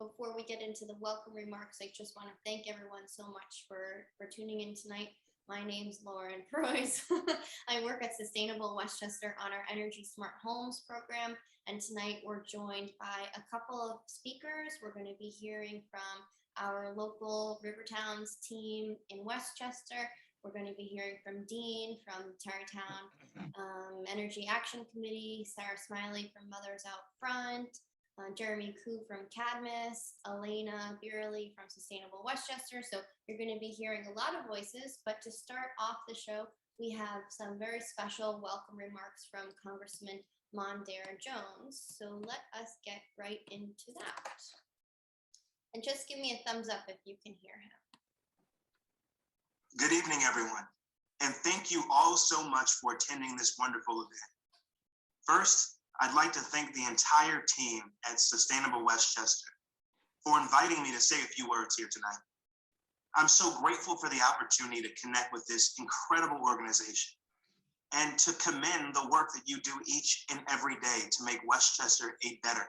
Before we get into the welcome remarks, I just want to thank everyone so much for tuning in tonight. My name's Lauren Preuss. I work at Sustainable Westchester on our Energy Smart Homes program. And tonight we're joined by a couple of speakers. We're going to be hearing from our local Rivertowns team in Westchester. We're going to be hearing from Dean from Tarrytown Energy Action Committee, Sarah Smiley from Mothers Out Front, Jeremy Koo from Cadmus, Elena Beerley from Sustainable Westchester. So you're going to be hearing a lot of voices, but to start off the show, we have some very special welcome remarks from Congressman Mondaire Jones. So let us get right into that. And just give me a thumbs up if you can hear him. Good evening, everyone. And thank you all so much for attending this wonderful event. First, I'd like to thank the entire team at Sustainable Westchester for inviting me to say a few words here tonight. I'm so grateful for the opportunity to connect with this incredible organization and to commend the work that you do each and every day to make Westchester a better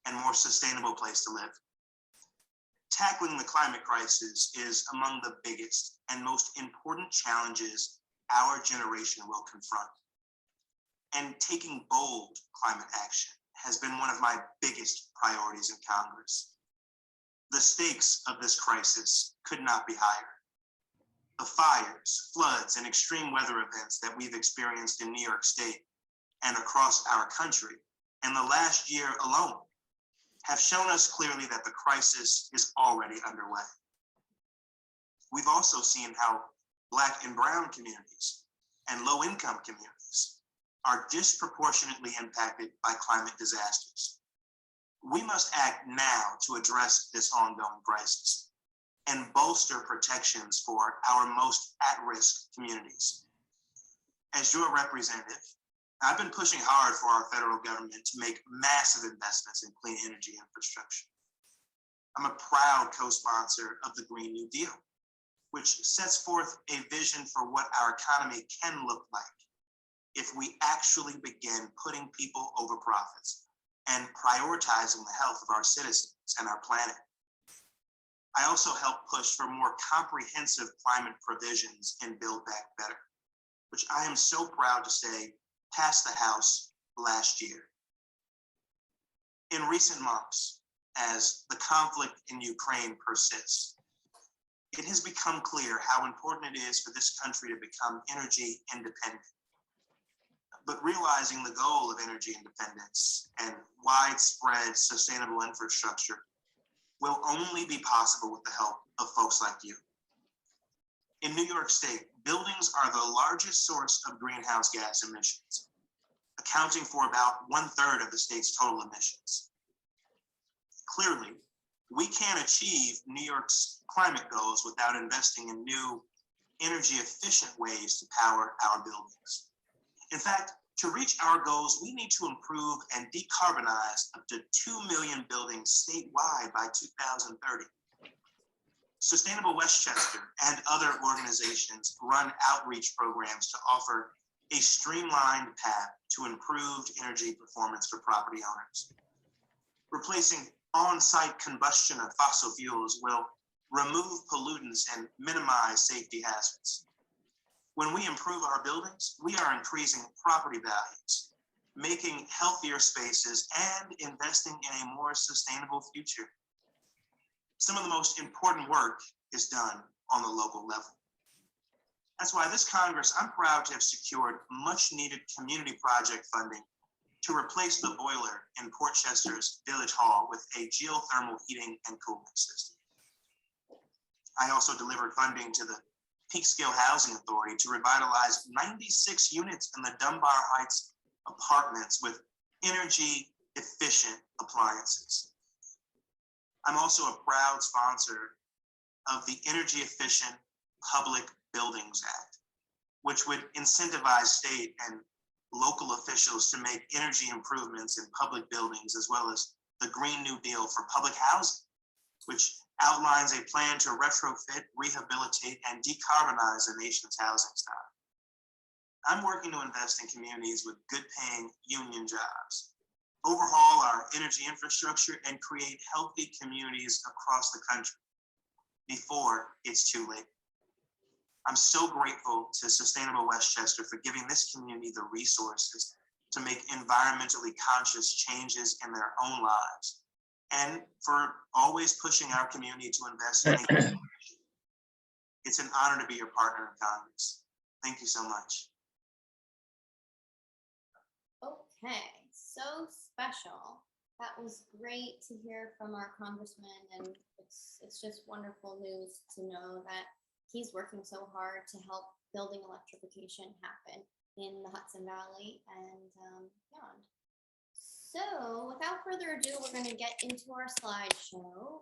and more sustainable place to live. Tackling the climate crisis is among the biggest and most important challenges our generation will confront. And taking bold climate action has been one of my biggest priorities in Congress. The stakes of this crisis could not be higher. The fires, floods, and extreme weather events that we've experienced in New York State and across our country in the last year alone have shown us clearly that the crisis is already underway. We've also seen how Black and Brown communities and low-income communities are disproportionately impacted by climate disasters. We must act now to address this ongoing crisis and bolster protections for our most at-risk communities. As your representative, I've been pushing hard for our federal government to make massive investments in clean energy infrastructure. I'm a proud co-sponsor of the Green New Deal, which sets forth a vision for what our economy can look like if we actually begin putting people over profits and prioritizing the health of our citizens and our planet. I also help push for more comprehensive climate provisions in Build Back Better, which I am so proud to say passed the House last year. In recent months, as the conflict in Ukraine persists, it has become clear how important it is for this country to become energy independent. But realizing the goal of energy independence and widespread sustainable infrastructure will only be possible with the help of folks like you. In New York State, buildings are the largest source of greenhouse gas emissions, accounting for about 1/3 of the state's total emissions. Clearly, we can't achieve New York's climate goals without investing in new energy efficient ways to power our buildings. In fact, to reach our goals, we need to improve and decarbonize up to 2 million buildings statewide by 2030. Sustainable Westchester and other organizations run outreach programs to offer a streamlined path to improved energy performance for property owners. Replacing on-site combustion of fossil fuels will remove pollutants and minimize safety hazards. When we improve our buildings, we are increasing property values, making healthier spaces, and investing in a more sustainable future. Some of the most important work is done on the local level. That's why this Congress, I'm proud to have secured much needed community project funding to replace the boiler in Portchester's Village Hall with a geothermal heating and cooling system. I also delivered funding to the Peak Scale Housing Authority to revitalize 96 units in the Dunbar Heights apartments with energy efficient appliances. I'm also a proud sponsor of the Energy Efficient Public Buildings Act, which would incentivize state and local officials to make energy improvements in public buildings, as well as the Green New Deal for public housing, which outlines a plan to retrofit, rehabilitate, and decarbonize the nation's housing stock. I'm working to invest in communities with good-paying union jobs, overhaul our energy infrastructure, and create healthy communities across the country before it's too late. I'm so grateful to Sustainable Westchester for giving this community the resources to make environmentally conscious changes in their own lives, and for always pushing our community to invest in education. It's an honor to be your partner in Congress. Thank you so much. Okay, so special. That was great to hear from our congressman, and it's just wonderful news to know that he's working so hard to help building electrification happen in the Hudson Valley and beyond. So without further ado, we're going to get into our slideshow.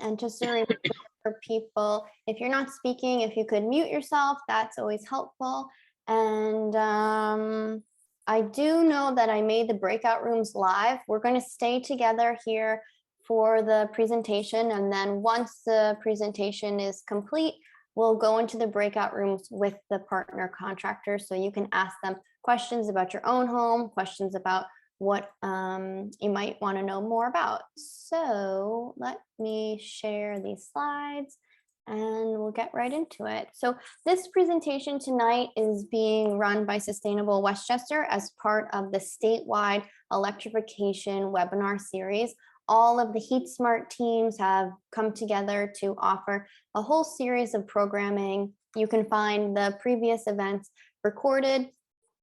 And just a reminder for people, if you're not speaking, if you could mute yourself, that's always helpful. And I do know that I made the breakout rooms live. We're going to stay together here for the presentation. And then once the presentation is complete, we'll go into the breakout rooms with the partner contractors. So you can ask them questions about your own home, questions about what you might want to know more about. So let me share these slides and we'll get right into it. So this presentation tonight is being run by Sustainable Westchester as part of the statewide electrification webinar series. All of the Heat Smart teams have come together to offer a whole series of programming. You can find the previous events recorded.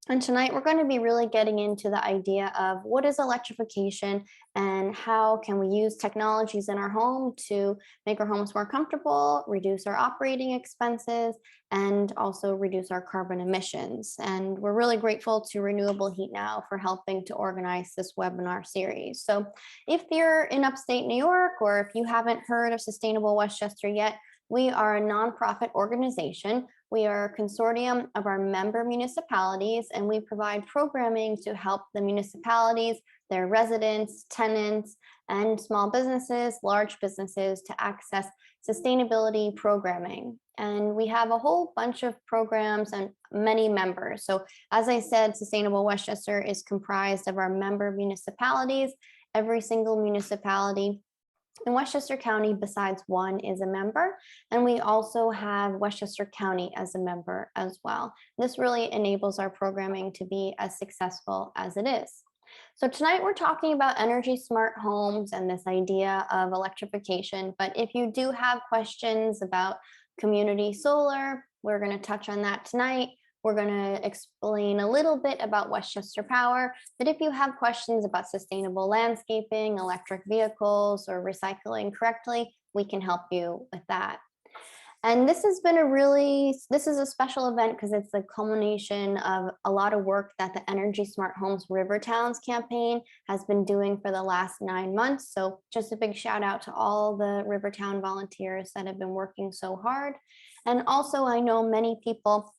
And tonight we're going to be really getting into the idea of what is electrification and how can we use technologies in our home to make our homes more comfortable, reduce our operating expenses, and also reduce our carbon emissions. And we're really grateful to Renewable Heat Now for helping to organize this webinar series. So if you're in upstate New York, or if you haven't heard of Sustainable Westchester yet, we are a nonprofit organization. We are a consortium of our member municipalities, and we provide programming to help the municipalities, their residents, tenants, and small businesses, large businesses to access sustainability programming. And we have a whole bunch of programs and many members. So as I said, Sustainable Westchester is comprised of our member municipalities. Every single municipality in Westchester County, besides one, is a member, and we also have Westchester County as a member as well. This really enables our programming to be as successful as it is. So tonight we're talking about energy smart homes and this idea of electrification, but if you do have questions about community solar, we're going to touch on that tonight. We're going to explain a little bit about Westchester Power, but if you have questions about sustainable landscaping, electric vehicles, or recycling correctly, we can help you with that. And this has been this is a special event because it's the culmination of a lot of work that the Energy Smart Homes River Towns campaign has been doing for the last 9 months. So just a big shout out to all the Rivertown volunteers that have been working so hard. And also I know many people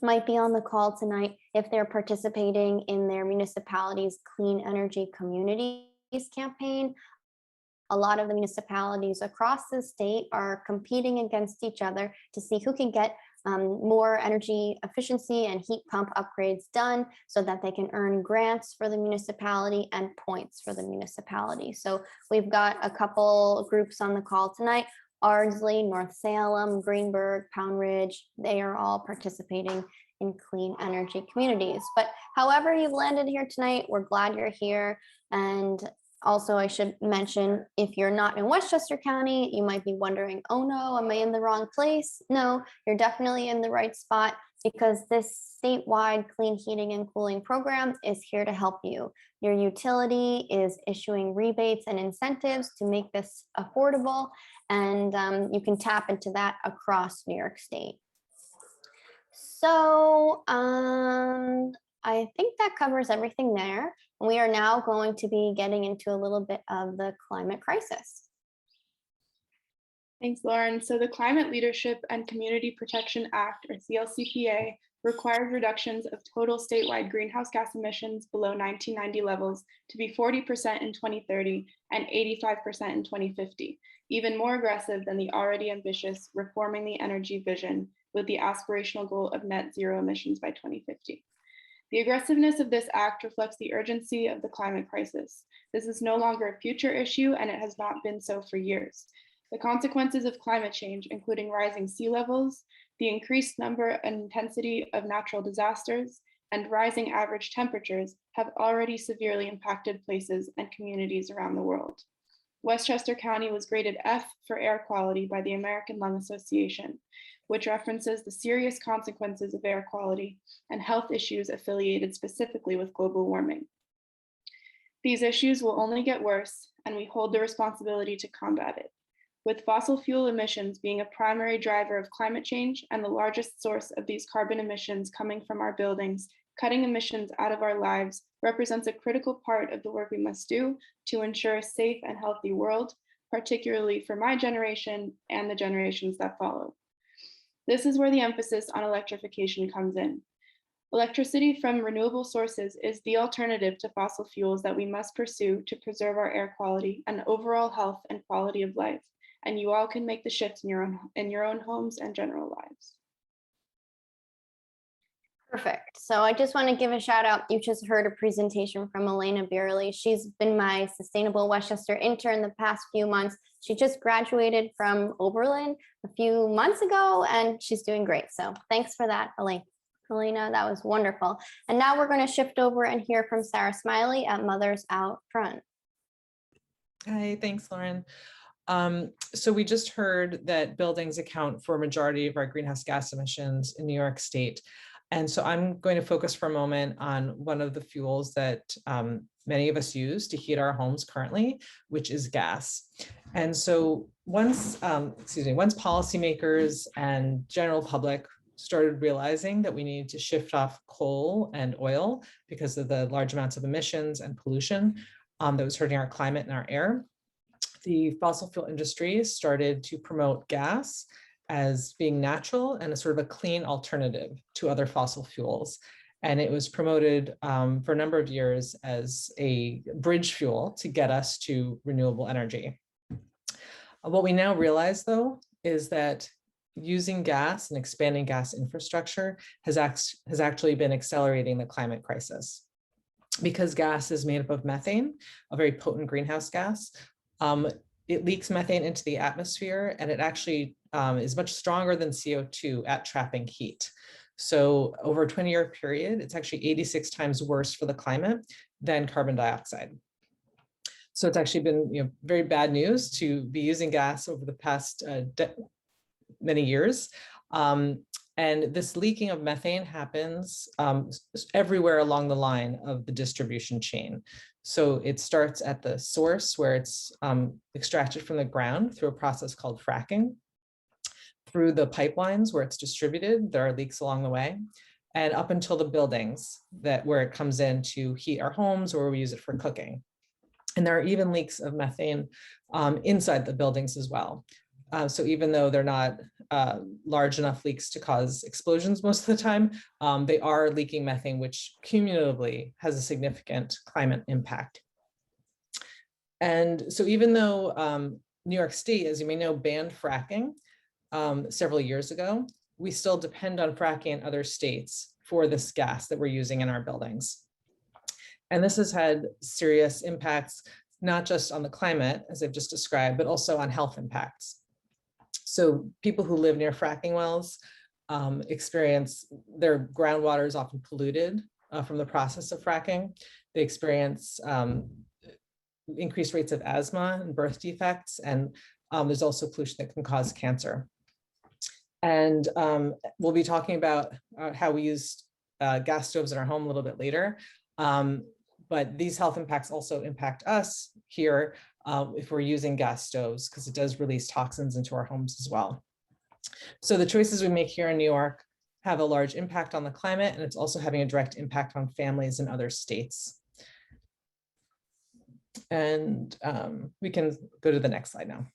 might be on the call tonight if they're participating in their municipality's Clean Energy Communities campaign. A lot of the municipalities across the state are competing against each other to see who can get more energy efficiency and heat pump upgrades done so that they can earn grants for the municipality and points for the municipality. So we've got a couple groups on the call tonight. Ardsley, North Salem, Greenberg, Pound Ridge, they are all participating in clean energy communities. But however you've landed here tonight, we're glad you're here. And also I should mention, if you're not in Westchester County, you might be wondering, oh no, am I in the wrong place? No, you're definitely in the right spot because this statewide clean heating and cooling program is here to help you. Your utility is issuing rebates and incentives to make this affordable, and you can tap into that across New York State. So I think that covers everything there. We are now going to be getting into a little bit of the climate crisis. Thanks, Lauren. So the Climate Leadership and Community Protection Act, or CLCPA, requires reductions of total statewide greenhouse gas emissions below 1990 levels to be 40% in 2030 and 85% in 2050, even more aggressive than the already ambitious Reforming the Energy Vision with the aspirational goal of net zero emissions by 2050. The aggressiveness of this act reflects the urgency of the climate crisis. This is no longer a future issue, and it has not been so for years. The consequences of climate change, including rising sea levels, the increased number and intensity of natural disasters, and rising average temperatures have already severely impacted places and communities around the world. Westchester County was graded F for air quality by the American Lung Association, which references the serious consequences of air quality and health issues affiliated specifically with global warming. These issues will only get worse, and we hold the responsibility to combat it. With fossil fuel emissions being a primary driver of climate change and the largest source of these carbon emissions coming from our buildings, cutting emissions out of our lives represents a critical part of the work we must do to ensure a safe and healthy world, particularly for my generation and the generations that follow. This is where the emphasis on electrification comes in. Electricity from renewable sources is the alternative to fossil fuels that we must pursue to preserve our air quality and overall health and quality of life. And you all can make the shift in your own homes and general lives. Perfect. So I just want to give a shout out. You just heard a presentation from Elena Beerley. She's been my Sustainable Westchester intern the past few months. She just graduated from Oberlin a few months ago, and she's doing great. So thanks for that, Elena, that was wonderful. And now we're going to shift over and hear from Sarah Smiley at Mothers Out Front. Hi, thanks, Lauren. So we just heard that buildings account for a majority of our greenhouse gas emissions in New York State. And so I'm going to focus for a moment on one of the fuels that many of us use to heat our homes currently, which is gas. And so once policymakers and general public started realizing that we needed to shift off coal and oil because of the large amounts of emissions and pollution that was hurting our climate and our air, the fossil fuel industry started to promote gas as being natural and a sort of a clean alternative to other fossil fuels. And it was promoted for a number of years as a bridge fuel to get us to renewable energy. What we now realize, though, is that using gas and expanding gas infrastructure has actually been accelerating the climate crisis. Because gas is made up of methane, a very potent greenhouse gas, it leaks methane into the atmosphere, and it actually is much stronger than CO2 at trapping heat. So over a 20-year period, it's actually 86 times worse for the climate than carbon dioxide. So it's actually been very bad news to be using gas over the past many years. And this leaking of methane happens everywhere along the line of the distribution chain. So it starts at the source where it's extracted from the ground through a process called fracking, through the pipelines where it's distributed, there are leaks along the way, and up until the buildings where it comes in to heat our homes or we use it for cooking. And there are even leaks of methane inside the buildings as well. So even though they're not large enough leaks to cause explosions most of the time, they are leaking methane, which cumulatively has a significant climate impact. And so even though New York State, as you may know, banned fracking several years ago, we still depend on fracking in other states for this gas that we're using in our buildings. And this has had serious impacts, not just on the climate, as I've just described, but also on health impacts. So people who live near fracking wells experience their groundwater is often polluted from the process of fracking. They experience increased rates of asthma and birth defects, and there's also pollution that can cause cancer. And we'll be talking about how we use gas stoves in our home a little bit later. But these health impacts also impact us here if we're using gas stoves, because it does release toxins into our homes as well. So the choices we make here in New York have a large impact on the climate, and it's also having a direct impact on families in other states. And we can go to the next slide now.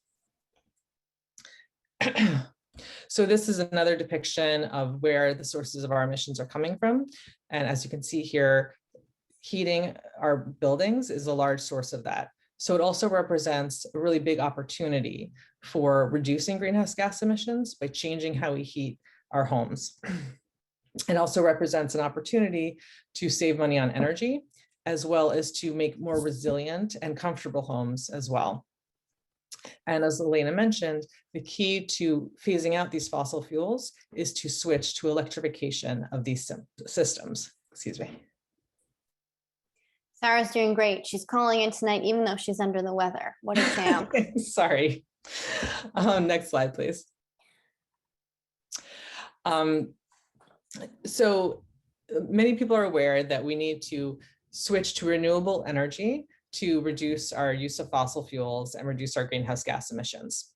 So this is another depiction of where the sources of our emissions are coming from. And as you can see here, heating our buildings is a large source of that. So it also represents a really big opportunity for reducing greenhouse gas emissions by changing how we heat our homes. It also represents an opportunity to save money on energy, as well as to make more resilient and comfortable homes as well. And as Elena mentioned, the key to phasing out these fossil fuels is to switch to electrification of these systems. Excuse me. Sarah's doing great. She's calling in tonight, even though she's under the weather. What a champ. Sorry. Next slide, please. So many people are aware that we need to switch to renewable energy to reduce our use of fossil fuels and reduce our greenhouse gas emissions.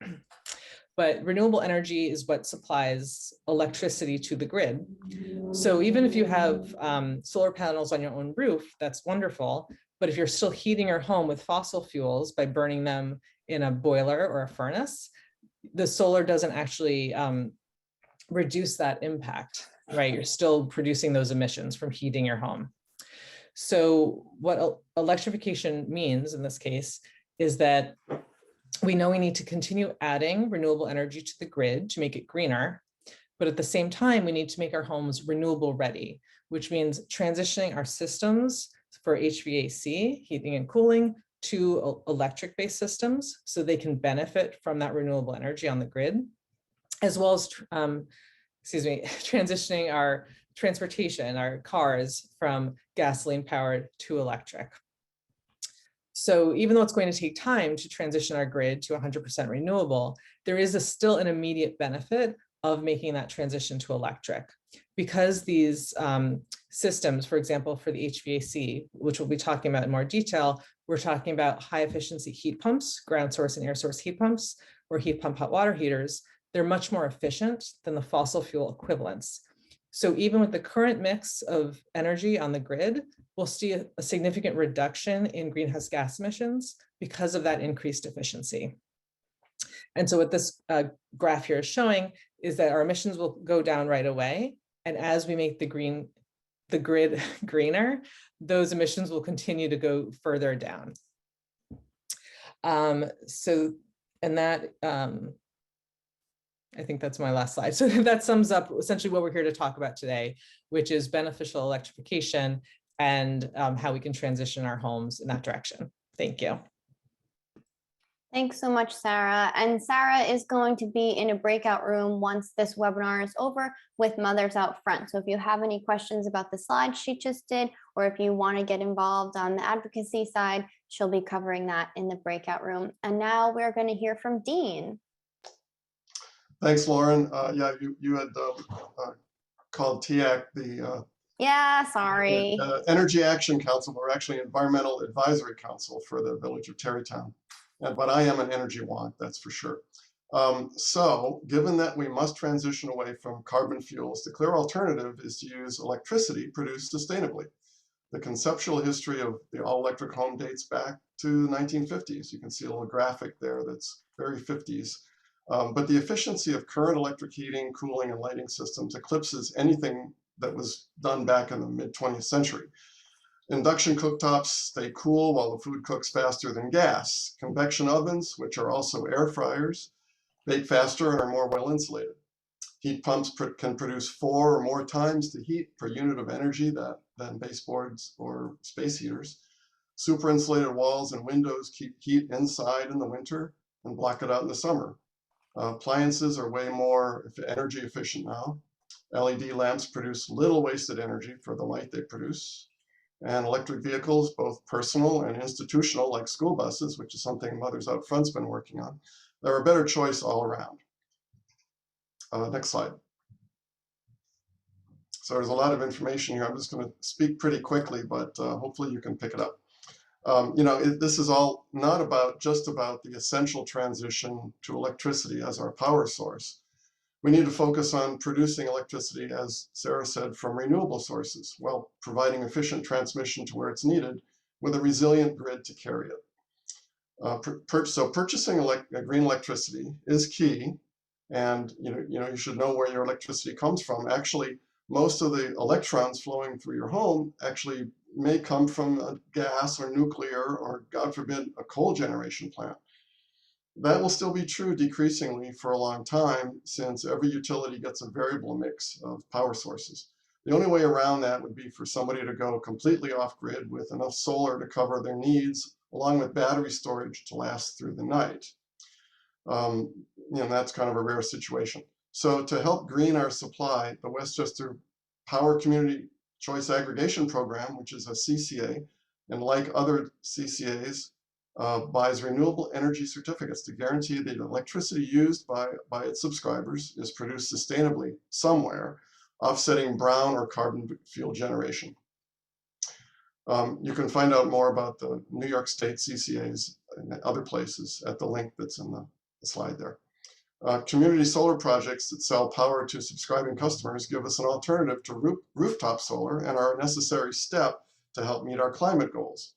But renewable energy is what supplies electricity to the grid. So even if you have solar panels on your own roof, that's wonderful. But if you're still heating your home with fossil fuels by burning them in a boiler or a furnace, the solar doesn't actually reduce that impact, right? You're still producing those emissions from heating your home. So what electrification means in this case is that we know we need to continue adding renewable energy to the grid to make it greener, but at the same time, we need to make our homes renewable ready, which means transitioning our systems for HVAC, heating and cooling, to electric-based systems so they can benefit from that renewable energy on the grid, as well as, transitioning our transportation, our cars from gasoline-powered to electric. So even though it's going to take time to transition our grid to 100% renewable, there is still an immediate benefit of making that transition to electric. Because these systems, for example, for the HVAC, which we'll be talking about in more detail, we're talking about high efficiency heat pumps, ground source and air source heat pumps, or heat pump hot water heaters. They're much more efficient than the fossil fuel equivalents. So even with the current mix of energy on the grid, we'll see a significant reduction in greenhouse gas emissions because of that increased efficiency. And so what this graph here is showing is that our emissions will go down right away. And as we make the grid greener, those emissions will continue to go further down. I think that's my last slide. So that sums up essentially what we're here to talk about today, which is beneficial electrification and how we can transition our homes in that direction. Thank you. Thanks so much, Sarah. And Sarah is going to be in a breakout room once this webinar is over with mothers out front. So if you have any questions about the slides she just did, or if you want to get involved on the advocacy side, she'll be covering that in the breakout room. And now we're going to hear from Dean. Thanks, Lauren. Yeah, you had called TEAC the sorry. Energy Action Council, or actually Environmental Advisory Council for the Village of Terrytown. But I am an energy wonk, that's for sure. So given that we must transition away from carbon fuels, the clear alternative is to use electricity produced sustainably. The conceptual history of the all-electric home dates back to the 1950s. You can see a little graphic there that's very 50s. But the efficiency of current electric heating, cooling, and lighting systems eclipses anything that was done back in the mid-20th century. Induction cooktops stay cool while the food cooks faster than gas. Convection ovens, which are also air fryers, bake faster and are more well insulated. Heat pumps can produce 4 or more times the heat per unit of energy than baseboards or space heaters. Super insulated walls and windows keep heat inside in the winter and block it out in the summer. Appliances are way more energy efficient now. LED lamps produce little wasted energy for the light they produce. And electric vehicles, both personal and institutional, like school buses, which is something Mothers Out Front's been working on, they're a better choice all around. Next slide. So there's a lot of information here. I'm just going to speak pretty quickly, but hopefully you can pick it up. This is all not just about the essential transition to electricity as our power source. We need to focus on producing electricity, as Sarah said, from renewable sources, while providing efficient transmission to where it's needed with a resilient grid to carry it. So purchasing green electricity is key, and you should know where your electricity comes from. Actually, most of the electrons flowing through your home actually may come from a gas or nuclear or, God forbid, a coal generation plant. That will still be true decreasingly for a long time, since every utility gets a variable mix of power sources. The only way around that would be for somebody to go completely off grid with enough solar to cover their needs, along with battery storage to last through the night. That's kind of a rare situation. So to help green our supply, the Westchester Power Community Choice Aggregation Program, which is a CCA, and like other CCAs, buys renewable energy certificates to guarantee that electricity used by its subscribers is produced sustainably somewhere, offsetting brown or carbon fuel generation. You can find out more about the New York State CCAs and other places at the link that's in the slide there. Community solar projects that sell power to subscribing customers give us an alternative to rooftop solar and are a necessary step to help meet our climate goals.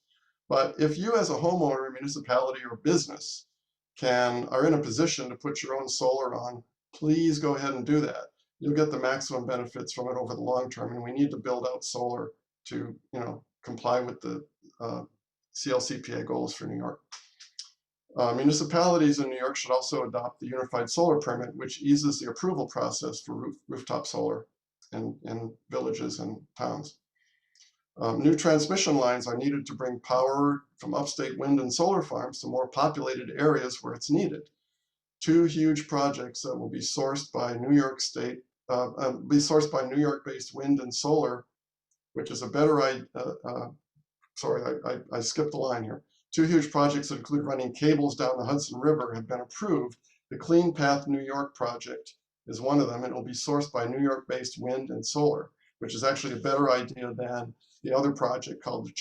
But if you as a homeowner, municipality, or business are in a position to put your own solar on, please go ahead and do that. You'll get the maximum benefits from it over the long term, and we need to build out solar to comply with the CLCPA goals for New York. Municipalities in New York should also adopt the Unified Solar Permit, which eases the approval process for rooftop solar in villages and towns. New transmission lines are needed to bring power from upstate wind and solar farms to more populated areas where it's needed. 2 huge projects that will be sourced by New York State, New York-based wind and solar, which is a better idea. Sorry, I skipped the line here. 2 huge projects that include running cables down the Hudson River have been approved. The Clean Path New York project is one of them, and it will be sourced by New York-based wind and solar, which is actually a better idea than the other project called the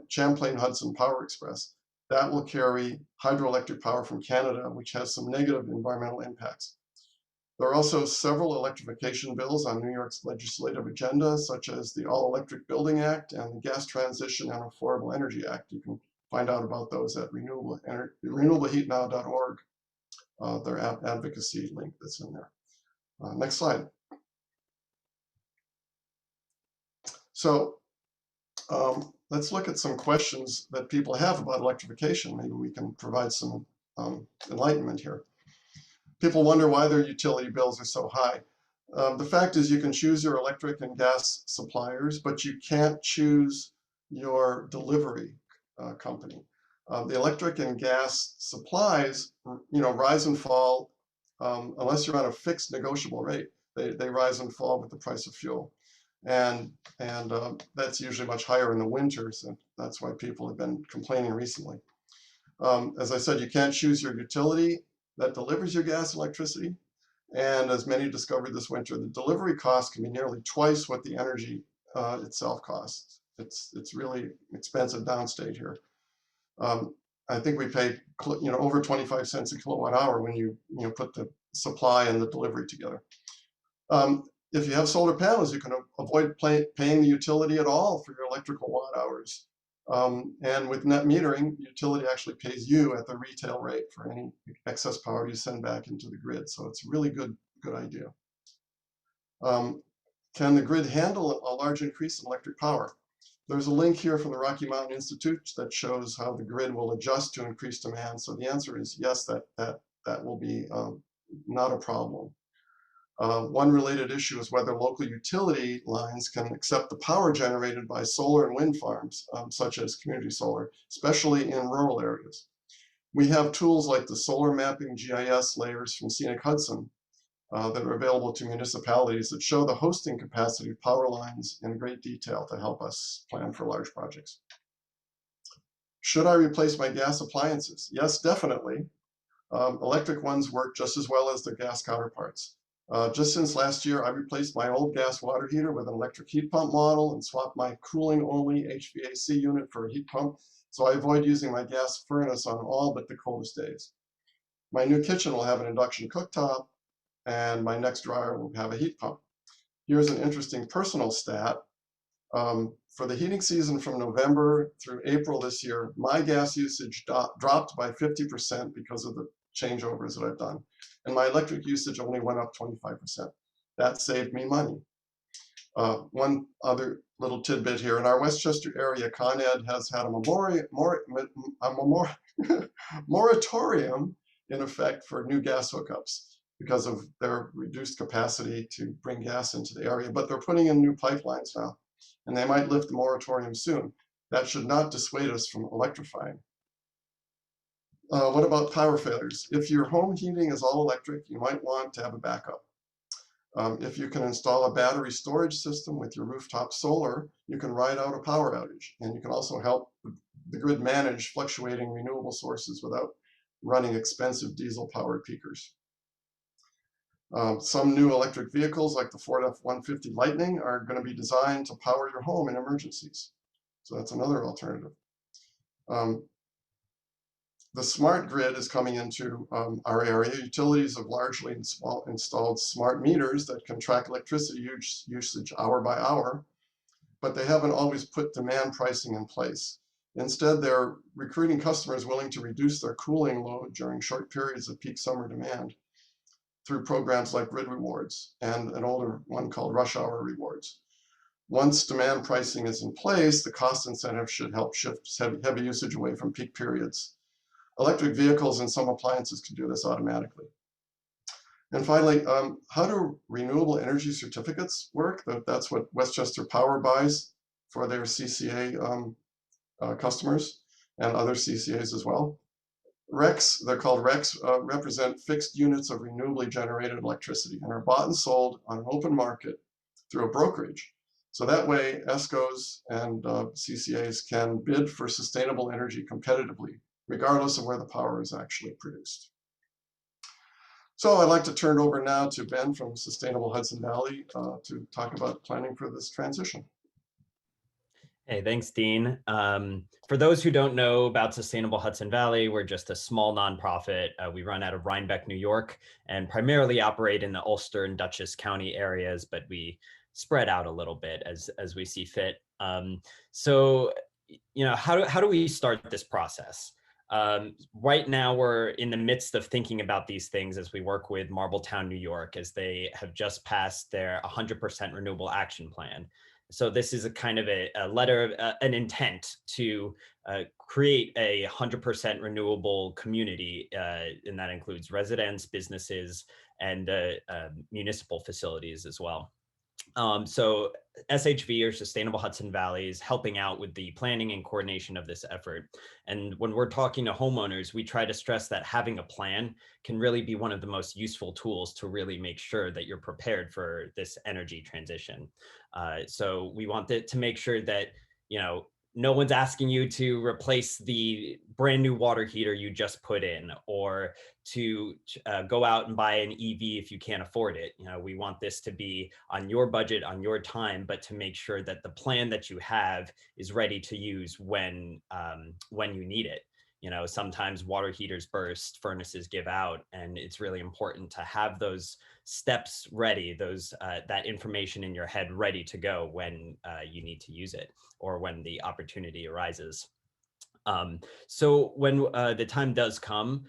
Champlain Hudson Power Express. That will carry hydroelectric power from Canada, which has some negative environmental impacts. There are also several electrification bills on New York's legislative agenda, such as the All Electric Building Act and the Gas Transition and Affordable Energy Act. You can find out about those at renewableheatnow.org, their advocacy link that's in there. Next slide. So let's look at some questions that people have about electrification. Maybe we can provide some enlightenment here. People wonder why their utility bills are so high. The fact is you can choose your electric and gas suppliers, but you can't choose your delivery company. The electric and gas supplies, rise and fall unless you're on a fixed negotiable rate. They rise and fall with the price of fuel. And that's usually much higher in the winters, and that's why people have been complaining recently. As I said, you can't choose your utility that delivers your gas and electricity. And as many discovered this winter, the delivery cost can be nearly twice what the energy itself costs. It's really expensive downstate here. I think we pay over 25 cents a kilowatt hour when you put the supply and the delivery together. If you have solar panels, you can avoid paying the utility at all for your electrical watt hours. And with net metering, the utility actually pays you at the retail rate for any excess power you send back into the grid. So it's a really good idea. Can the grid handle a large increase in electric power? There's a link here from the Rocky Mountain Institute that shows how the grid will adjust to increased demand. So the answer is yes, that will be not a problem. One related issue is whether local utility lines can accept the power generated by solar and wind farms, such as community solar, especially in rural areas. We have tools like the solar mapping GIS layers from Scenic Hudson that are available to municipalities that show the hosting capacity of power lines in great detail to help us plan for large projects. Should I replace my gas appliances? Yes, definitely. Electric ones work just as well as their gas counterparts. Just since last year, I replaced my old gas water heater with an electric heat pump model and swapped my cooling-only HVAC unit for a heat pump, so I avoid using my gas furnace on all but the coldest days. My new kitchen will have an induction cooktop, and my next dryer will have a heat pump. Here's an interesting personal stat. For the heating season from November through April this year, my gas usage dropped by 50% because of the changeovers that I've done. And my electric usage only went up 25%. That saved me money. One other little tidbit here. In our Westchester area, Con Ed has had a moratorium in effect for new gas hookups. because of their reduced capacity to bring gas into the area, but they're putting in new pipelines now, and they might lift the moratorium soon. That should not dissuade us from electrifying. What about power failures? If your home heating is all electric, you might want to have a backup. If you can install a battery storage system with your rooftop solar, you can ride out a power outage, and you can also help the grid manage fluctuating renewable sources without running expensive diesel-powered peakers. Some new electric vehicles like the Ford F-150 Lightning are going to be designed to power your home in emergencies. So that's another alternative. The smart grid is coming into our area. Utilities have largely installed smart meters that can track electricity usage hour by hour, but they haven't always put demand pricing in place. Instead, they're recruiting customers willing to reduce their cooling load during short periods of peak summer demand through programs like Grid Rewards and an older one called Rush Hour Rewards. Once demand pricing is in place, the cost incentive should help shift heavy usage away from peak periods. Electric vehicles and some appliances can do this automatically. And finally, how do renewable energy certificates work? That's what Westchester Power buys for their CCA customers and other CCAs as well. RECs, they're called RECs, represent fixed units of renewably generated electricity and are bought and sold on an open market through a brokerage. So that way, ESCOs and CCAs can bid for sustainable energy competitively, regardless of where the power is actually produced. So I'd like to turn it over now to Ben from Sustainable Hudson Valley to talk about planning for this transition. Hey, thanks, Dean. For those who don't know about Sustainable Hudson Valley, we're just a small nonprofit. We run out of Rhinebeck, New York, and primarily operate in the Ulster and Dutchess County areas, but we spread out a little bit as we see fit. So, how do we start this process? Right now, we're in the midst of thinking about these things as we work with Marbletown, New York, as they have just passed their 100% renewable action plan. So this is a kind of a letter of an intent to create a 100% renewable community, and that includes residents, businesses, and municipal facilities as well. So SHV, or Sustainable Hudson Valley, is helping out with the planning and coordination of this effort. And when we're talking to homeowners, we try to stress that having a plan can really be one of the most useful tools to really make sure that you're prepared for this energy transition. So we want to make sure that, no one's asking you to replace the brand new water heater you just put in, or to go out and buy an EV if you can't afford it. We want this to be on your budget, on your time, but to make sure that the plan that you have is ready to use when you need it. Sometimes water heaters burst, furnaces give out, and it's really important to have those steps ready, that information in your head ready to go when you need to use it or when the opportunity arises. So when the time does come,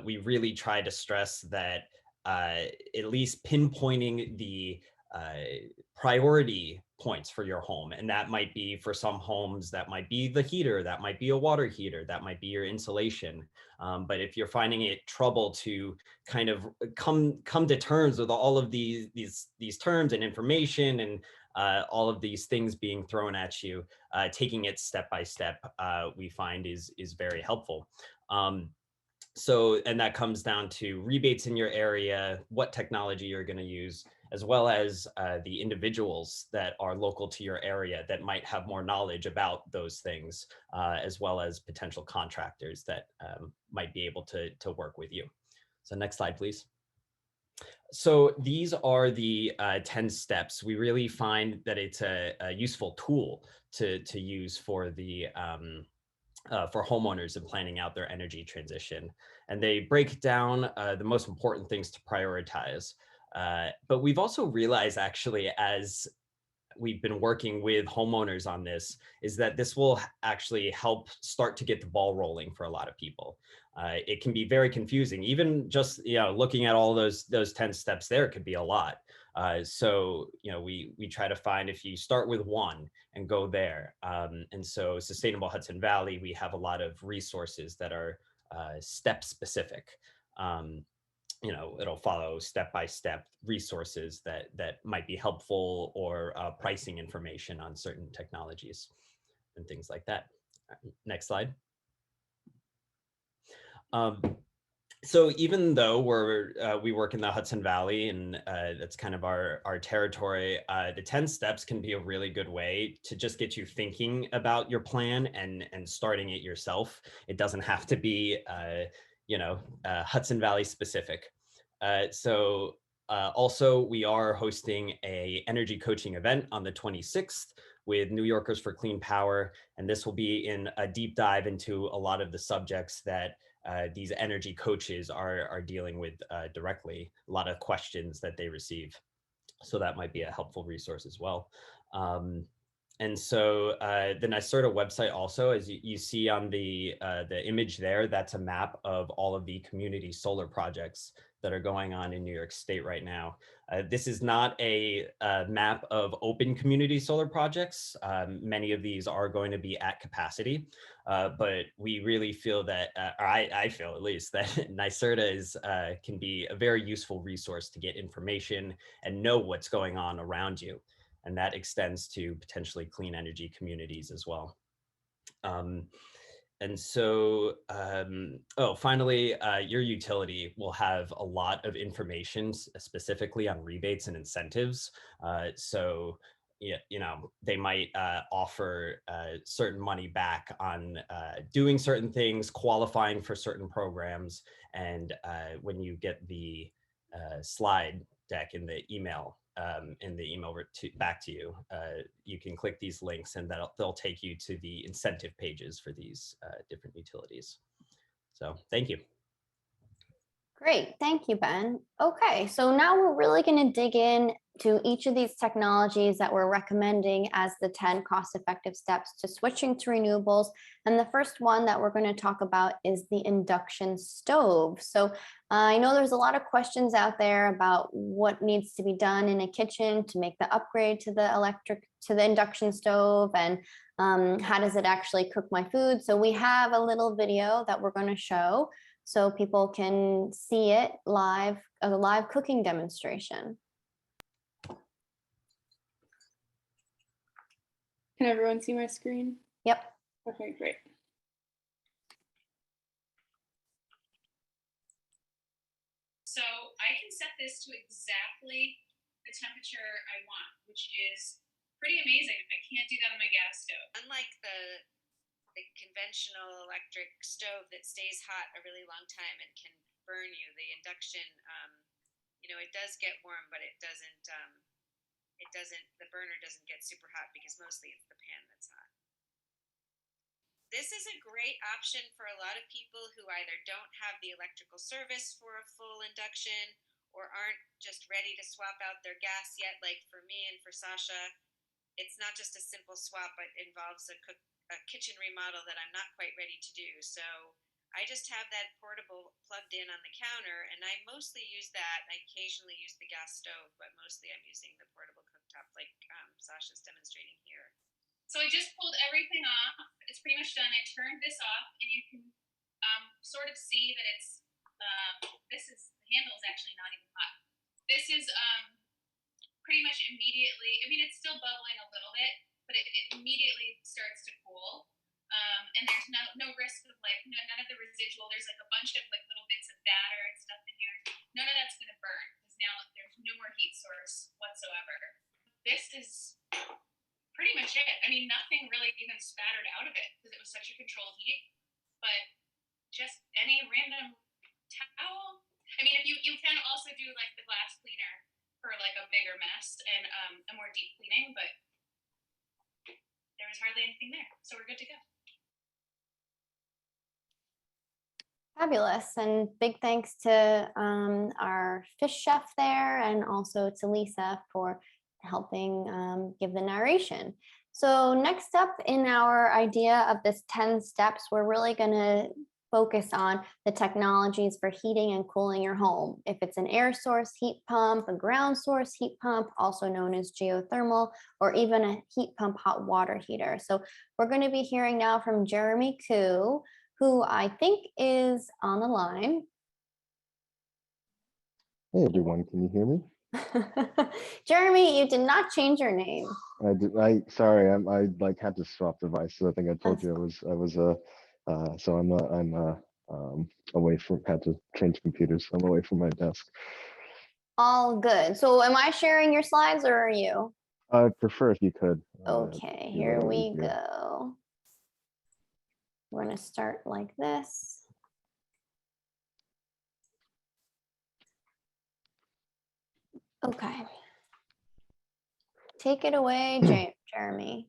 we really try to stress that at least pinpointing the priority points for your home. And that might be, for some homes, that might be the heater, that might be a water heater, that might be your insulation. But if you're finding it trouble to kind of come to terms with all of these terms and information and all of these things being thrown at you, taking it step by step, we find is very helpful. And that comes down to rebates in your area, what technology you're going to use, as well as the individuals that are local to your area that might have more knowledge about those things, as well as potential contractors that might be able to work with you. So next slide, please. So these are the 10 steps. We really find that it's a useful tool to use for the for homeowners in planning out their energy transition. And they break down the most important things to prioritize. But we've also realized, actually, as we've been working with homeowners on this, is that this will actually help start to get the ball rolling for a lot of people. It can be very confusing. Even just looking at all those 10 steps there could be a lot. So we try to find, if you start with one and go there. And so Sustainable Hudson Valley, we have a lot of resources that are step specific. it'll follow step-by-step resources that might be helpful, or pricing information on certain technologies and things like that. Next slide. So even though we work in the Hudson Valley, and that's kind of our territory, the 10 steps can be a really good way to just get you thinking about your plan and starting it yourself. It doesn't have to be Hudson Valley specific. Also, we are hosting a energy coaching event on the 26th with New Yorkers for Clean Power, and this will be in a deep dive into a lot of the subjects that these energy coaches are dealing with directly, a lot of questions that they receive. So that might be a helpful resource as well. And so the NYSERDA website also, as you see on the image there, that's a map of all of the community solar projects that are going on in New York State right now. This is not a map of open community solar projects. Many of these are going to be at capacity, but we really feel that, or I feel at least, that NYSERDA can be a very useful resource to get information and know what's going on around you. And that extends to potentially clean energy communities as well. Finally, your utility will have a lot of information specifically on rebates and incentives. They might offer certain money back on doing certain things, qualifying for certain programs. And when you get the slide deck in the email, back to you, you can click these links, and they'll take you to the incentive pages for these different utilities. So thank you. Great, thank you, Ben. Okay, so now we're really going to dig in to each of these technologies that we're recommending as the 10 cost-effective steps to switching to renewables. And the first one that we're going to talk about is the induction stove. So I know there's a lot of questions out there about what needs to be done in a kitchen to make the upgrade to the induction stove, and how does it actually cook my food. So we have a little video that we're going to show so people can see it live, a live cooking demonstration. Can everyone see my screen? Yep. Okay, great. So I can set this to exactly the temperature I want, which is pretty amazing. I can't do that on my gas stove. Unlike the conventional electric stove that stays hot a really long time and can burn you, the induction, it does get warm, but it doesn't, the burner doesn't get super hot because mostly it's the pan that's hot. This is a great option for a lot of people who either don't have the electrical service for a full induction or aren't just ready to swap out their gas yet. Like for me and for Sasha, it's not just a simple swap, but involves a kitchen remodel that I'm not quite ready to do. So I just have that portable plugged in on the counter, and I mostly use that. I occasionally use the gas stove, but mostly I'm using the portable cooktop like Sasha's demonstrating here. So I just pulled everything off. It's pretty much done. I turned this off, and you can sort of see that it's, the handle is actually not even hot. This is pretty much immediately, it's still bubbling a little bit, but it immediately starts to cool. And there's no risk of none of the residual. There's a bunch of little bits of batter and stuff in here. None of that's going to burn because now there's no more heat source whatsoever. This is pretty much it. Nothing really even spattered out of it because it was such a controlled heat. But just any random towel. You can also do the glass cleaner for a bigger mess and a more deep cleaning, but there was hardly anything there, so we're good to go. Fabulous, and big thanks to our fish chef there, and also to Lisa for helping give the narration. So next up in our idea of this 10 steps, we're really going to focus on the technologies for heating and cooling your home. If it's an air source heat pump, a ground source heat pump, also known as geothermal, or even a heat pump hot water heater. So we're going to be hearing now from Jeremy Koo, who I think is on the line. Hey everyone, can you hear me? Jeremy, you did not change your name. Sorry, I like had to swap devices. I think I told That's you so I'm away from, had to change computers. I'm away from my desk. all good. So am I sharing your slides or are you? I prefer if you could. Okay, be a here little we easier. go. We're gonna start like this. Okay. Take it away, Jeremy.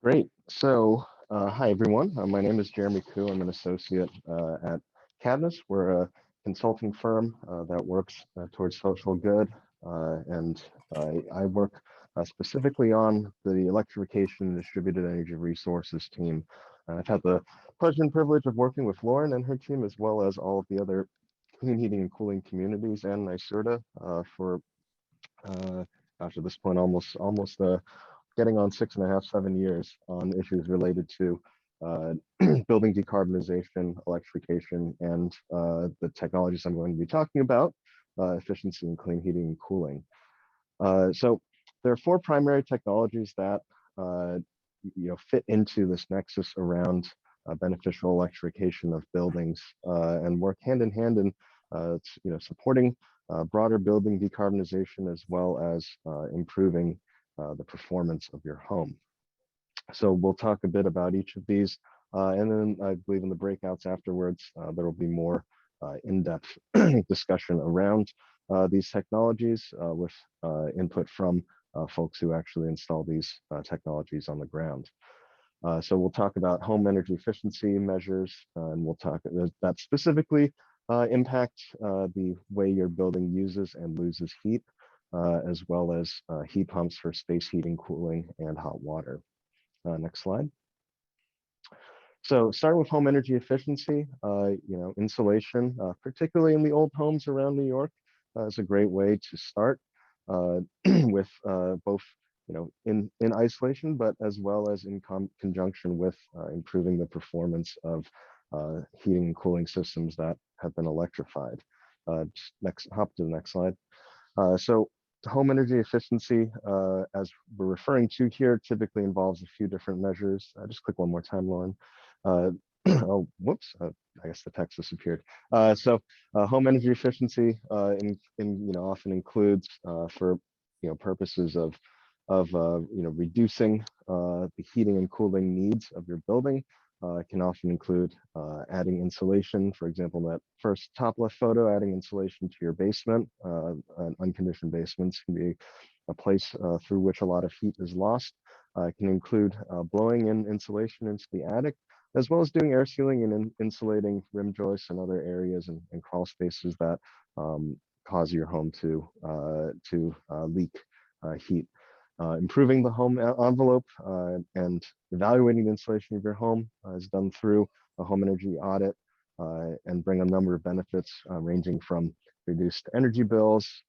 Great. So, hi everyone. My name is Jeremy Koo. I'm an associate at Cadmus. We're a consulting firm that works towards social good, and I work specifically on the electrification and distributed energy resources team. I've had the pleasure and privilege of working with Lauren and her team, as well as all of the other clean heating and cooling communities and NYSERDA for gosh, at this point almost getting on 6.5, 7 years on issues related to building decarbonization, electrification, and the technologies I'm going to be talking about, efficiency and clean heating and cooling. So there are 4 primary technologies that fit into this nexus around beneficial electrification of buildings and work hand in hand in supporting broader building decarbonization as well as improving the performance of your home. So we'll talk a bit about each of these, and then I believe in the breakouts afterwards, there will be more in-depth discussion around these technologies with input from folks who actually install these technologies on the ground. So we'll talk about home energy efficiency measures, and we'll talk that specifically impact the way your building uses and loses heat, as well as heat pumps for space heating, cooling, and hot water. Next slide. So starting with home energy efficiency, insulation, particularly in the old homes around New York, is a great way to start with both in isolation, but as well as in conjunction with improving the performance of heating and cooling systems that have been electrified. Hop to the next slide. So home energy efficiency, as we're referring to here, typically involves a few different measures. Just click one more time, Lauren. Oh, whoops, I guess the text disappeared. So home energy efficiency often includes for purposes of reducing the heating and cooling needs of your building. It can often include adding insulation, for example, in that first top left photo, adding insulation to your basement. Unconditioned basements can be a place through which a lot of heat is lost. It can include blowing in insulation into the attic, as well as doing air sealing and insulating rim joists and other areas and crawl spaces that cause your home to leak heat. Improving the home envelope and evaluating the insulation of your home is done through a home energy audit and bring a number of benefits ranging from reduced energy bills,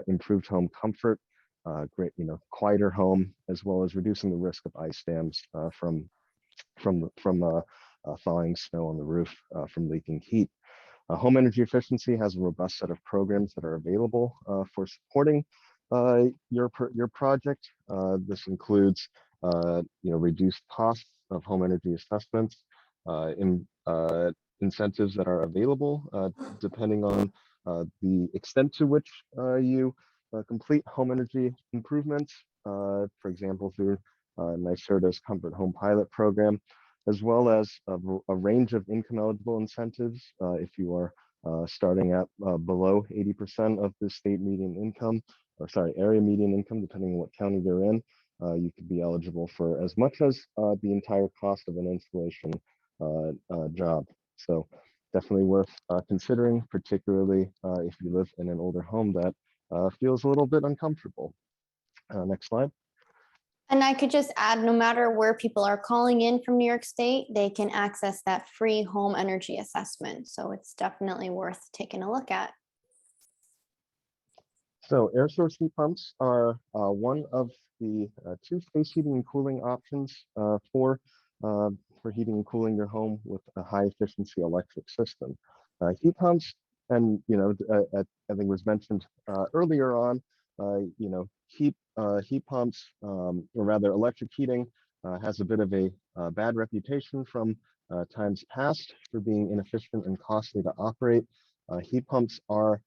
improved home comfort, great, quieter home, as well as reducing the risk of ice dams from thawing snow on the roof from leaking heat. Home energy efficiency has a robust set of programs that are available for supporting your project. This includes reduced costs of home energy assessments, incentives that are available depending on the extent to which you complete home energy improvements, for example, through NYSERDA's Comfort Home Pilot Program, as well as a range of income eligible incentives if you are starting at below 80% of the state median income, or sorry, area median income, depending on what county they're in. You could be eligible for as much as the entire cost of an installation job. So definitely worth considering, particularly if you live in an older home that feels a little bit uncomfortable. Next slide. And I could just add, no matter where people are calling in from New York State, they can access that free home energy assessment. So it's definitely worth taking a look at. So air source heat pumps are one of the 2 space heating and cooling options for heating and cooling your home with a high efficiency electric system. Heat pumps And I think was mentioned earlier on, heat pumps, or rather electric heating, has a bit of a bad reputation from times past for being inefficient and costly to operate. Heat pumps are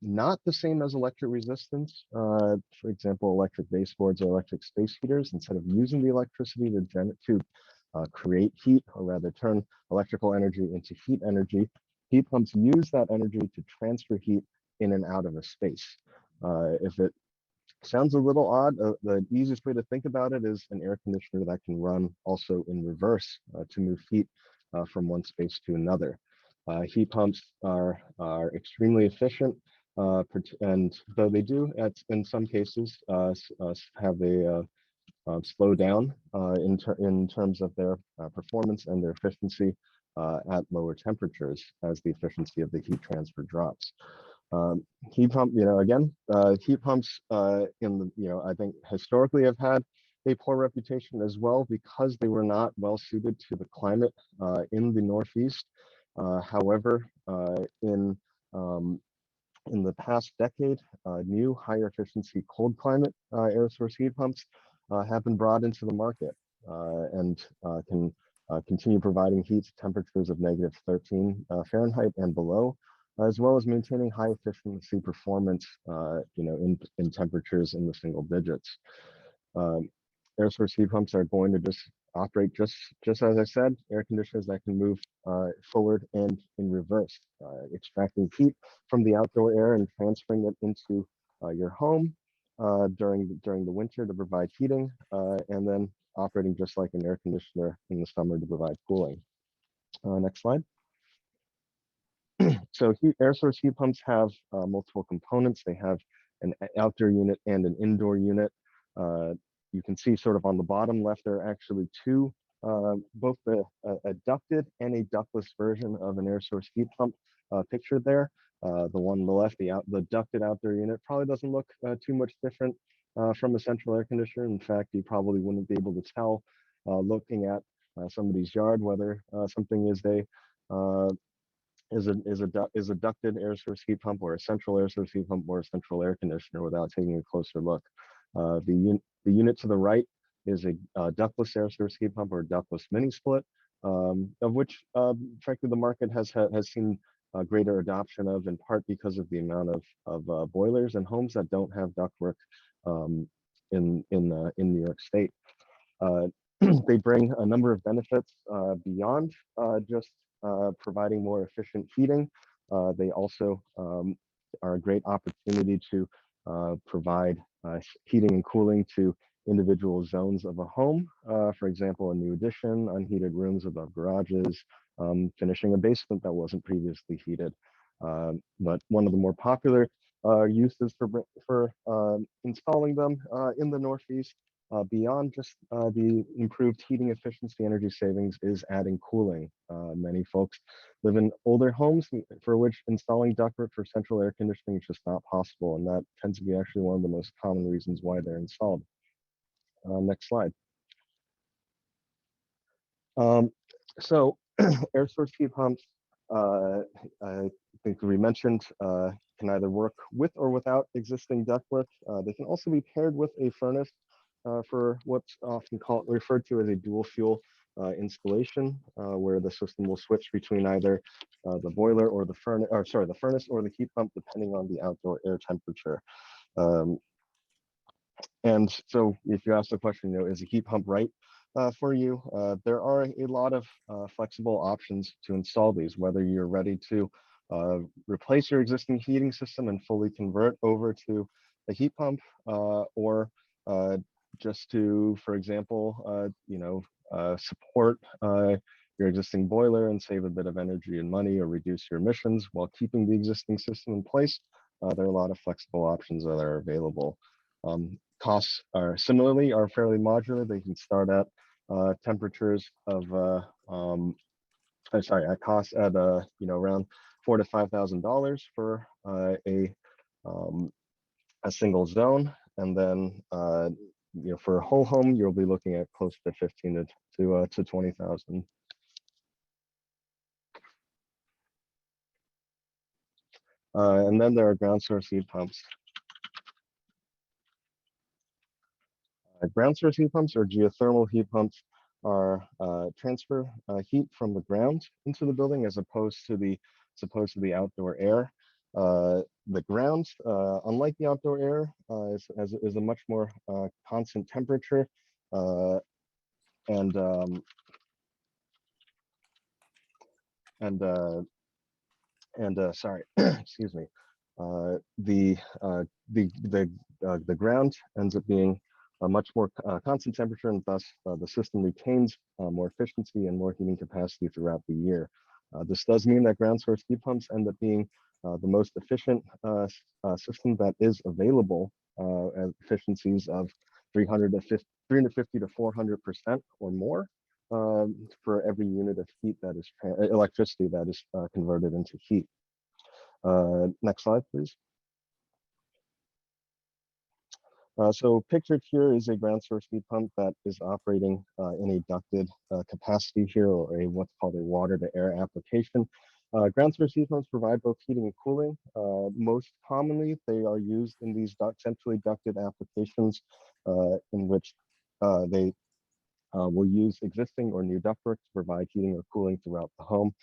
not the same as electric resistance. For example, electric baseboards or electric space heaters, instead of using the electricity to create heat, or rather turn electrical energy into heat energy, heat pumps use that energy to transfer heat in and out of a space. If it sounds a little odd, the easiest way to think about it is an air conditioner that can run also in reverse to move heat from one space to another. Heat pumps are extremely efficient, and though they do, in some cases, have a slow down in terms of their performance and their efficiency at lower temperatures as the efficiency of the heat transfer drops. Heat pump, heat pumps I think historically have had a poor reputation as well because they were not well suited to the climate in the Northeast. However, in the past decade, new higher efficiency cold climate air source heat pumps have been brought into the market and can continue providing heat to temperatures of -13 Fahrenheit and below, as well as maintaining high efficiency performance, in temperatures in the single digits. Air source heat pumps are going to just operate just as I said, air conditioners that can move forward and in reverse, extracting heat from the outdoor air and transferring it into your home during the winter to provide heating, and then operating just like an air conditioner in the summer to provide cooling. Next slide. So air source heat pumps have multiple components. They have an outdoor unit and an indoor unit. You can see sort of on the bottom left, there are actually two, both a ducted and a ductless version of an air source heat pump pictured there. The one on the left, the ducted outdoor unit, probably doesn't look too much different from a central air conditioner. In fact, you probably wouldn't be able to tell looking at somebody's yard whether something is a ducted air source heat pump or a central air source heat pump or a central air conditioner without taking a closer look. The unit to the right is a ductless air source heat pump or a ductless mini split, of which frankly the market has seen greater adoption of, in part because of the amount of boilers and homes that don't have ductwork in New York State. They bring a number of benefits beyond just providing more efficient heating. They also are a great opportunity to provide heating and cooling to individual zones of a home. For example, a new addition, unheated rooms above garages, finishing a basement that wasn't previously heated. But one of the more popular uses for installing them in the Northeast, beyond just the improved heating efficiency, energy savings, is adding cooling. Many folks live in older homes for which installing ductwork for central air conditioning is just not possible, and that tends to be actually one of the most common reasons why they're installed. Next slide. So air source heat pumps, I think we mentioned, can either work with or without existing ductwork. They can also be paired with a furnace for what's often referred to as a dual fuel installation, where the system will switch between either the boiler or the furnace, or sorry, the furnace or the heat pump, depending on the outdoor air temperature. And so if you ask the question, is a heat pump right for you? There are a lot of flexible options to install these, whether you're ready to replace your existing heating system and fully convert over to a heat pump, or just to, for example, support your existing boiler and save a bit of energy and money, or reduce your emissions while keeping the existing system in place. There are a lot of flexible options that are available. Costs are fairly modular. They can start at temperatures of at costs at around $4,000 to $5,000 for a single zone, and then for a whole home, you'll be looking at close to $15,000 to $20,000. And then there are ground source heat pumps. Ground source heat pumps or geothermal heat pumps are transfer heat from the ground into the building as opposed to the outdoor air. The ground, unlike the outdoor air, is a much more constant temperature and sorry, excuse me. The ground ends up being a much more constant temperature, and thus the system retains more efficiency and more heating capacity throughout the year. This does mean that ground source heat pumps end up being the most efficient system that is available at efficiencies of 350 to 400% or more for every unit of heat that is electricity that is converted into heat. Next slide, please. So pictured here is a ground source heat pump that is operating in a ducted capacity here, or a what's called a water to air application. Ground source heat pumps provide both heating and cooling. Most commonly, they are used in these centrally ducted applications in which they will use existing or new ductwork to provide heating or cooling throughout the home.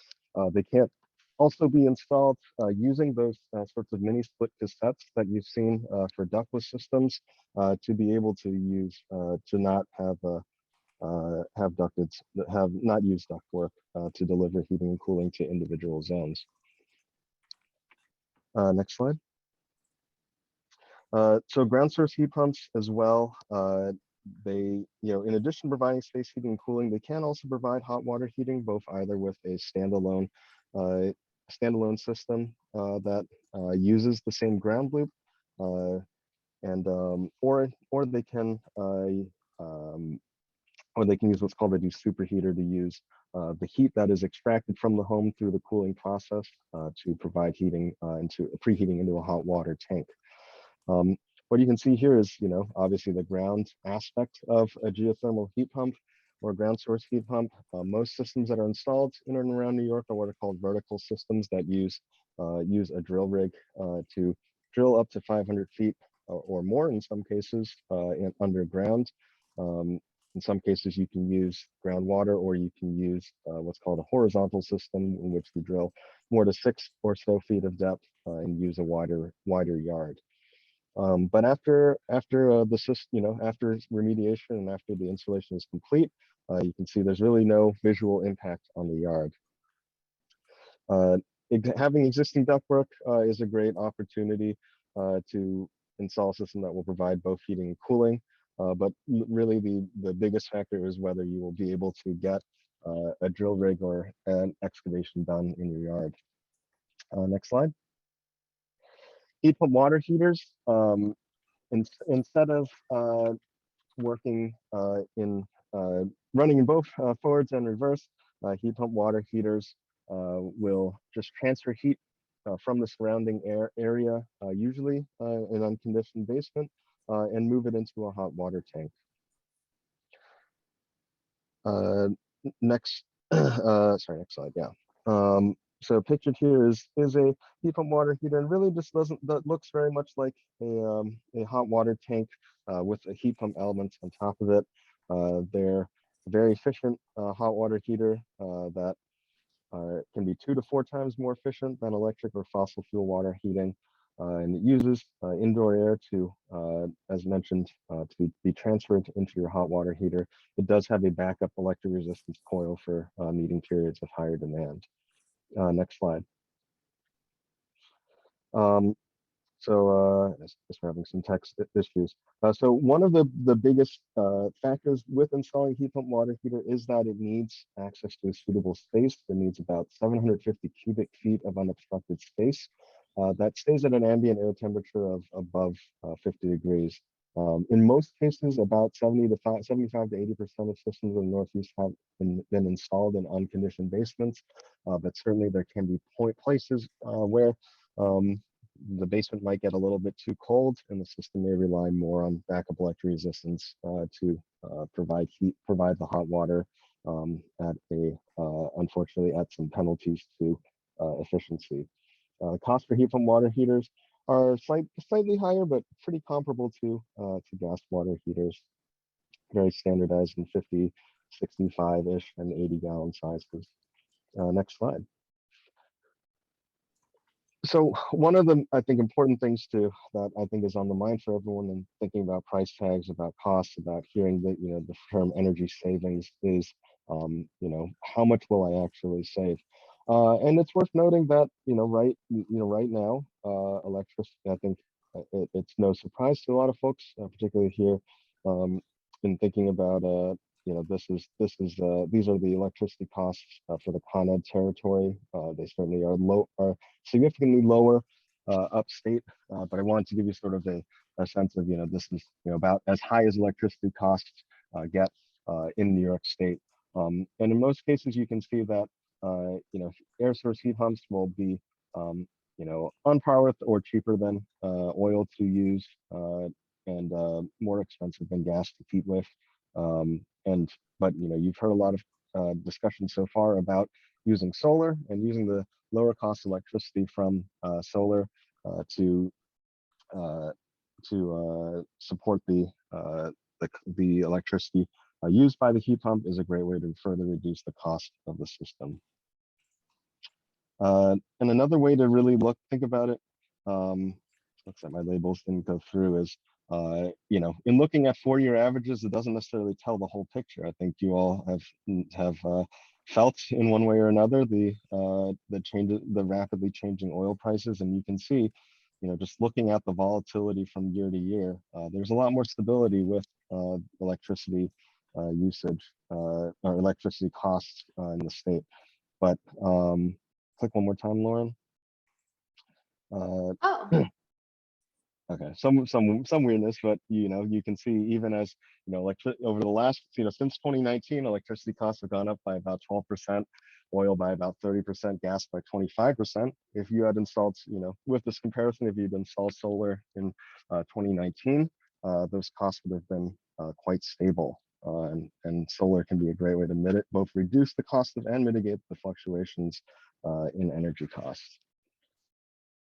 They can't also be installed using those sorts of mini split cassettes that you've seen for ductless systems to be able to use to not have not use ductwork to deliver heating and cooling to individual zones. Next slide. So ground source heat pumps as well. They, in addition to providing space heating and cooling, they can also provide hot water heating, both either with a standalone system that uses the same ground loop, or they can use what's called a superheater to use the heat that is extracted from the home through the cooling process to provide heating preheating into a hot water tank. What you can see here is, obviously the ground aspect of a geothermal heat pump or ground source heat pump. Most systems that are installed in and around New York are what are called vertical systems that use a drill rig to drill up to 500 feet or more in some cases underground. In some cases, you can use groundwater, or you can use what's called a horizontal system, in which you drill more to 6 or so feet of depth and use a wider yard. But after the system, after remediation and after the installation is complete, you can see there's really no visual impact on the yard. Having existing ductwork is a great opportunity to install a system that will provide both heating and cooling. But really the biggest factor is whether you will be able to get a drill rig or an excavation done in your yard. Next slide. Heat pump water heaters. Instead of working running in both forwards and reverse, heat pump water heaters will just transfer heat from the surrounding area, usually an unconditioned basement, and move it into a hot water tank. Next slide. Yeah. So pictured here is a heat pump water heater, and really just that looks very much like a hot water tank with a heat pump element on top of it. They're a very efficient hot water heater that can be 2 to 4 times more efficient than electric or fossil fuel water heating. And it uses indoor air to, as mentioned, to be transferred into your hot water heater. It does have a backup electric resistance coil for meeting periods of higher demand. Next slide. So we're having some text issues. So one of the biggest factors with installing heat pump water heater is that it needs access to a suitable space. It needs about 750 cubic feet of unobstructed space. That stays at an ambient air temperature of above 50 degrees. In most cases, about 75 to 80% of systems in the Northeast have been installed in unconditioned basements, but certainly there can be places where the basement might get a little bit too cold, and the system may rely more on backup electric resistance to provide the hot water unfortunately at some penalties to efficiency. Cost for heat pump water heaters are slightly higher, but pretty comparable to gas water heaters. Very standardized in 50, 65-ish, and 80-gallon sizes. Next slide. So one of the, I think, important things that I think is on the mind for everyone in thinking about price tags, about costs, about hearing the, the term energy savings is, how much will I actually save? And it's worth noting that, right now, electricity, I think it's no surprise to a lot of folks, particularly here, in thinking about, these are the electricity costs for the Con Ed territory. They certainly are significantly lower upstate, but I wanted to give you sort of a sense of, this is, about as high as electricity costs get in New York State. And in most cases, you can see that, air source heat pumps will be, on par with or cheaper than oil to use and more expensive than gas to heat with. But you've heard a lot of discussion so far about using solar and using the lower cost electricity from solar to support the electricity used by the heat pump is a great way to further reduce the cost of the system. And another way to really think about it, looks like my labels didn't go through, is in looking at 4-year averages, it doesn't necessarily tell the whole picture. I think you all have felt in one way or another the rapidly changing oil prices, and you can see, just looking at the volatility from year to year, there's a lot more stability with electricity usage or electricity costs in the state. But click one more time, Lauren. Oh. Okay, some weirdness, but you can see even as over the last since 2019, electricity costs have gone up by about 12%, oil by about 30%, gas by 25%. If you had installed, with this comparison, if you'd installed solar in 2019, those costs would have been quite stable. And solar can be a great way to both reduce the cost of and mitigate the fluctuations in energy costs.